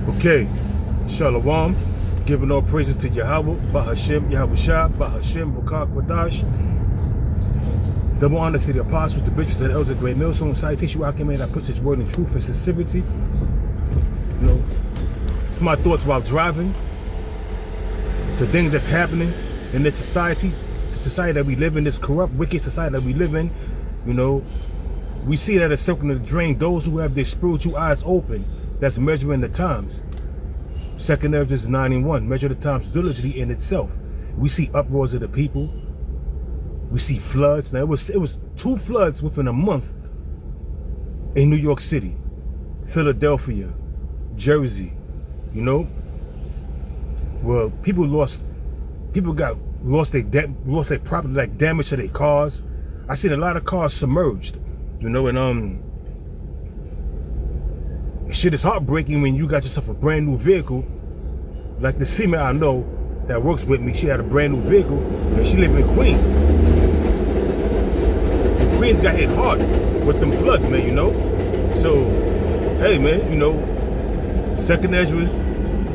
Okay, Shalom, giving all praises to Yahweh, Bahashem, Yahweh Shah, Bahashem, Bukak, Wadash. Double honor to the apostles, the bishops, and the elders of Great Millstone. Citation, I came in, I put his word in truth and sincerity. You know, it's my thoughts about driving, the things that's happening in this society, the society that we live in, this corrupt, wicked society that we live in. You know, we see that it's circling the drain. Those who have their spiritual eyes open, that's measuring the times. 2nd Ezra 9:1, measure the times diligently in itself. We see uproars of the people. We see floods. Now it was 2 floods within a month in New York City, Philadelphia, Jersey. You know, well, people lost their property, like damage to their cars. I seen a lot of cars submerged. You know, and shit is heartbreaking when you got yourself a brand new vehicle. Like this female I know that works with me, she had a brand new vehicle and she lived in Queens. And Queens got hit hard with them floods, man, you know? So, hey man, you know, 2nd Ezra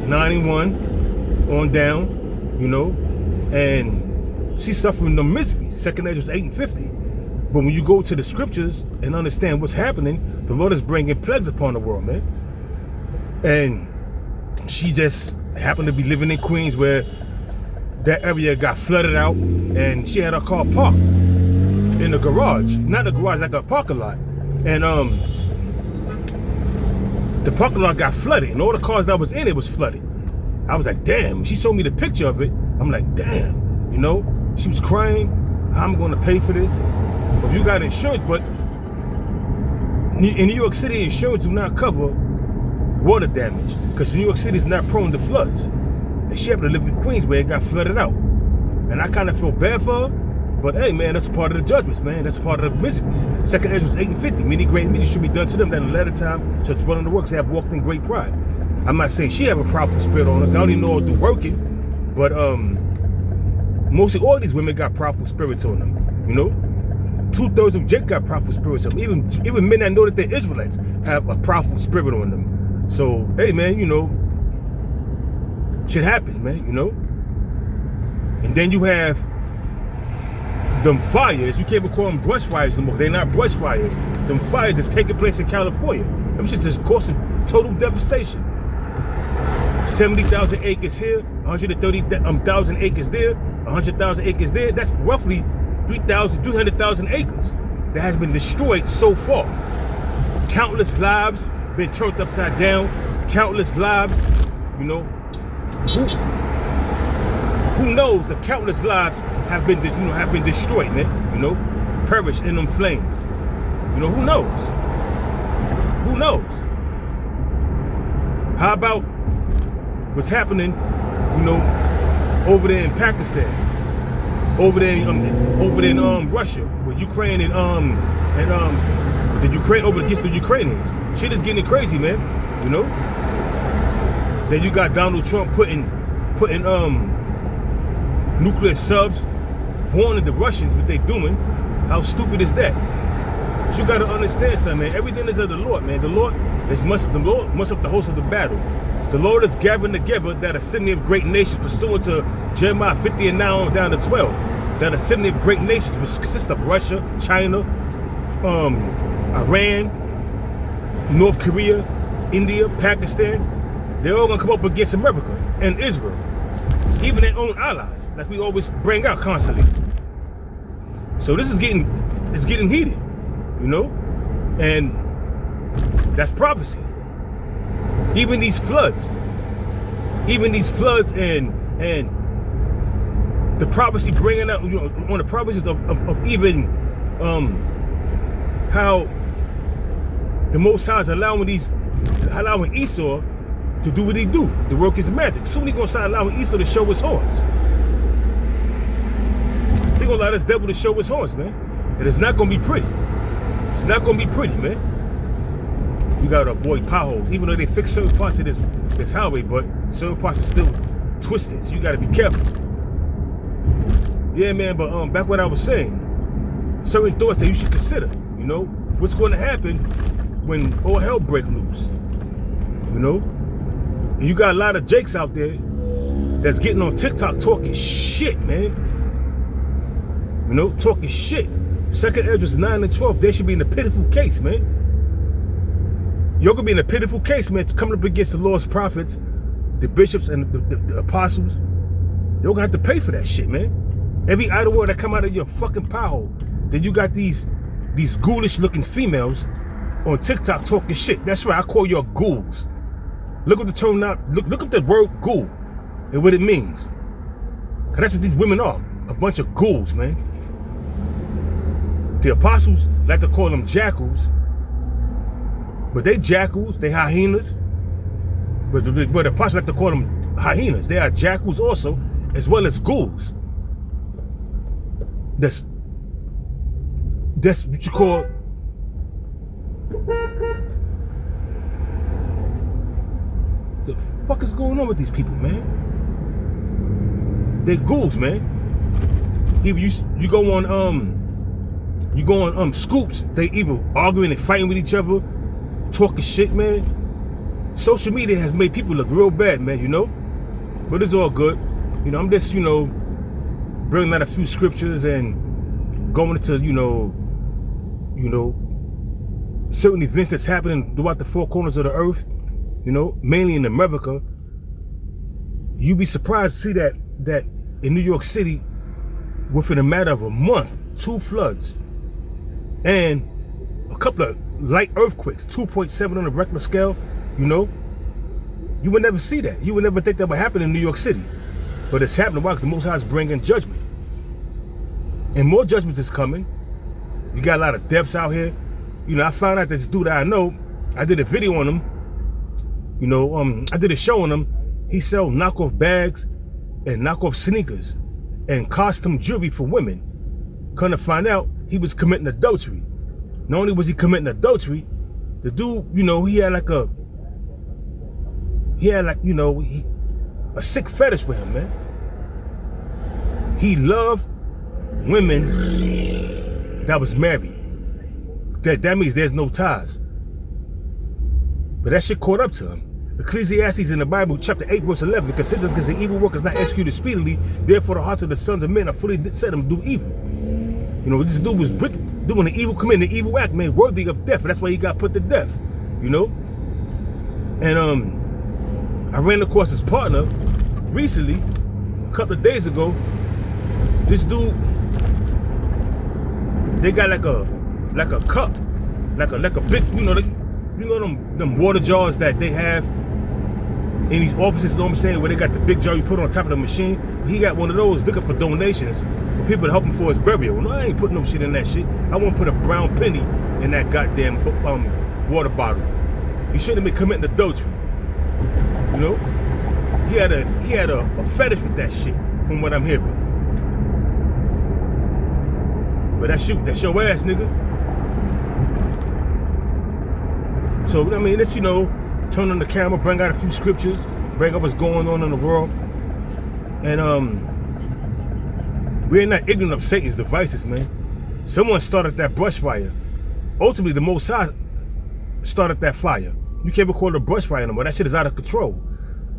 9:1 on down, you know, and she's suffering the miseries. 2nd Ezra 8:50. But when you go to the scriptures and understand what's happening, the Lord is bringing plagues upon the world, man. And she just happened to be living in Queens, where that area got flooded out, and she had her car parked in the garage. Not the garage, like a parking lot. And the parking lot got flooded, and all the cars that was in it was flooded. I was like, damn. She showed me the picture of it. I'm like, damn. You know, she was crying. How am I going to pay for this? But you got insurance, but in New York City, insurance do not cover water damage, because New York City is not prone to floods. And she happened to live in Queens, where it got flooded out. And I kind of feel bad for her, but hey man, that's part of the judgments, man. That's part of the miseries. 2nd Ezra 8:50. Many great measures should be done to them that in the latter time shall dwell in the works, they have walked in great pride. I'm not saying she have a proudful spirit on her, because I don't even know her do working, but mostly all these women got proudful spirits on them, you know? 2/3 of them just got proudful spirits on them. Even men that know that they're Israelites have a proudful spirit on them. So, hey man, you know, shit happens, man, you know? And then you have them fires. You can't even call them brush fires anymore. They're not brush fires. Them fires that's taking place in California. Them shit's just causing total devastation. 70,000 acres here, 130,000 acres there, 100,000 acres there. That's roughly 300,000 acres that has been destroyed so far. Countless lives been turned upside down. Countless lives, you know. Who knows if countless lives have been destroyed, man? You know, perished in them flames. You know, who knows? Who knows? How about what's happening, you know, over there in Pakistan, over there in Russia, with Ukraine and the Ukraine over against the Ukrainians. Shit is getting crazy, man. You know. Then you got Donald Trump putting nuclear subs, warning the Russians what they doing. How stupid is that? But you gotta understand something, man. Everything is of the Lord, man. The Lord must up the host of the battle. The Lord is gathering together that assembly of great nations, pursuant to Jeremiah 50 and now on down to 12. That assembly of great nations, which consists of Russia, China, Iran, North Korea, India, Pakistan. They're all gonna come up against America and Israel. Even their own allies, like we always bring out constantly. So this is getting heated, you know? And that's prophecy. Even these floods and the prophecy bringing out, you know, on the prophecies of even how the Most High is allowing Esau to do what he do, to work his magic. Soon he gonna start allowing Esau to show his horns. He gonna allow this devil to show his horns, man. And it's not gonna be pretty. It's not gonna be pretty, man. You gotta avoid potholes, even though they fix certain parts of this highway, but certain parts are still twisted, so you gotta be careful. Yeah, man, but back what I was saying, certain thoughts that you should consider, you know, what's gonna happen when all hell break loose, you know? And you got a lot of Jakes out there that's getting on TikTok talking shit, man. You know, talking shit. 2nd Esdras 9 and 12, they should be in a pitiful case, man. You're gonna be in a pitiful case, man, coming up against the Lord's prophets, the bishops and the apostles. You're gonna have to pay for that shit, man. Every idle word that come out of your fucking pie hole, then you got these ghoulish looking females on TikTok talking shit. That's right, I call you ghouls. Look up the term now, look up the word ghoul and what it means. Cause that's what these women are, a bunch of ghouls, man. The apostles like to call them jackals, but they jackals, they hyenas. But the apostles like to call them hyenas. They are jackals also, as well as ghouls. That's what you call. The fuck is going on with these people, man? They're ghouls, man. Either you go on scoops, they either arguing and fighting with each other, talking shit, man. Social media has made people look real bad, man, you know? But it's all good. You know, I'm just, you know, bringing out a few scriptures and going into, you know, certain events that's happening throughout the 4 corners of the earth, you know, mainly in America. You'd be surprised to see that in New York City, within a matter of a month, 2 floods and a couple of light earthquakes, 2.7 on the Richter scale, you know. You would never see that. You would never think that would happen in New York City. But it's happening. Why? Because the Most High is bringing judgment. And more judgments is coming. You got a lot of deaths out here. You know, I found out this dude that I know, I did a video on him. You know, I did a show on him. He sell knockoff bags and knockoff sneakers and costume jewelry for women. Come to find out, he was committing adultery. Not only was he committing adultery, the dude, you know, he had like a sick fetish with him, man. He loved women that was married. That means there's no ties. But that shit caught up to him. Ecclesiastes in the Bible, chapter 8, verse 11, consider us because the evil work is not executed speedily, therefore the hearts of the sons of men are fully set them to do evil. You know, this dude was doing an evil, committing an evil act, man, worthy of death. And that's why he got put to death, you know? And I ran across his partner recently, a couple of days ago. This dude, they got like a cup, like a big, you know them water jars that they have in these offices, you know what I'm saying, where they got the big jar you put on top of the machine. He got one of those looking for donations for people to help him for his burial. No, I ain't putting no shit in that shit. I won't put a brown penny in that goddamn water bottle. He shouldn't have been committing adultery. You know? He had a fetish with that shit, from what I'm hearing. But that's your ass, nigga. So, I mean, let's, you know, turn on the camera, bring out a few scriptures, bring up what's going on in the world. And we're not ignorant of Satan's devices, man. Someone started that brush fire. Ultimately, the Most High started that fire. You can't even call it a brush fire anymore. That shit is out of control.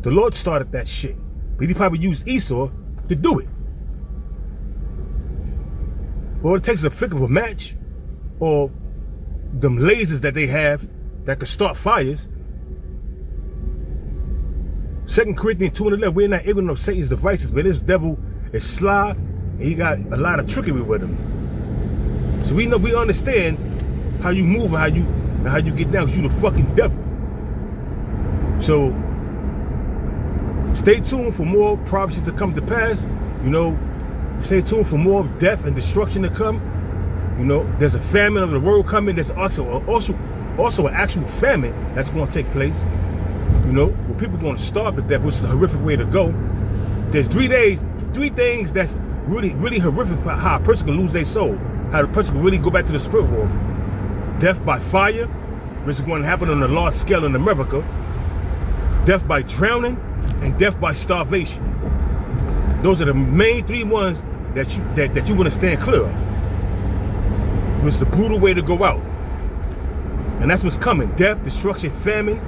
The Lord started that shit. But he probably used Esau to do it. All it takes is a flick of a match or them lasers that they have that could start fires. 2 Corinthians 2 and 11, we're not ignorant of Satan's devices, but this devil is sly and he got a lot of trickery with him. So we understand how you move and how you get down, because you the fucking devil. So stay tuned for more prophecies to come to pass. You know, stay tuned for more death and destruction to come. You know, there's a famine of the world coming. There's also an actual famine that's going to take place. You know, where people are going to starve to death, which is a horrific way to go. There's 3 things that's really, really horrific for how a person can lose their soul, how the person can really go back to the spirit world. Death by fire, which is going to happen on a large scale in America. Death by drowning, and death by starvation. Those are the main 3 ones that you want to stand clear of. It's the brutal way to go out. And that's what's coming. Death, destruction, famine,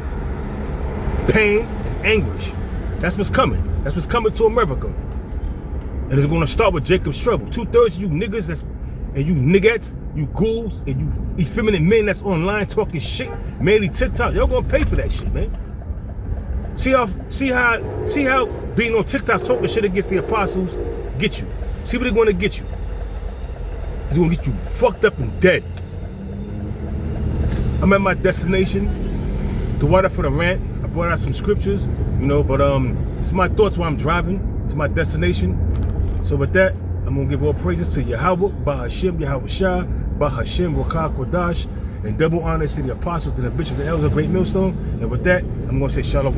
pain, and anguish. That's what's coming. That's what's coming to America. And it's gonna start with Jacob's trouble. 2/3 of you niggas and you niggettes, you ghouls, and you effeminate men that's online talking shit, mainly TikTok, y'all gonna pay for that shit, man. See how being on TikTok talking shit against the apostles get you. See what they're gonna get you. It's gonna get you fucked up and dead. I'm at my destination. The water for the rant. I brought out some scriptures, you know, but it's my thoughts while I'm driving to my destination. So with that, I'm gonna give all praises to Yahweh, Bahashem, Yahweh Shah, Bahashem, Rakah Kodash, and double honors to the apostles and the bishops and elders of Great Millstone. And with that, I'm gonna say Shalom.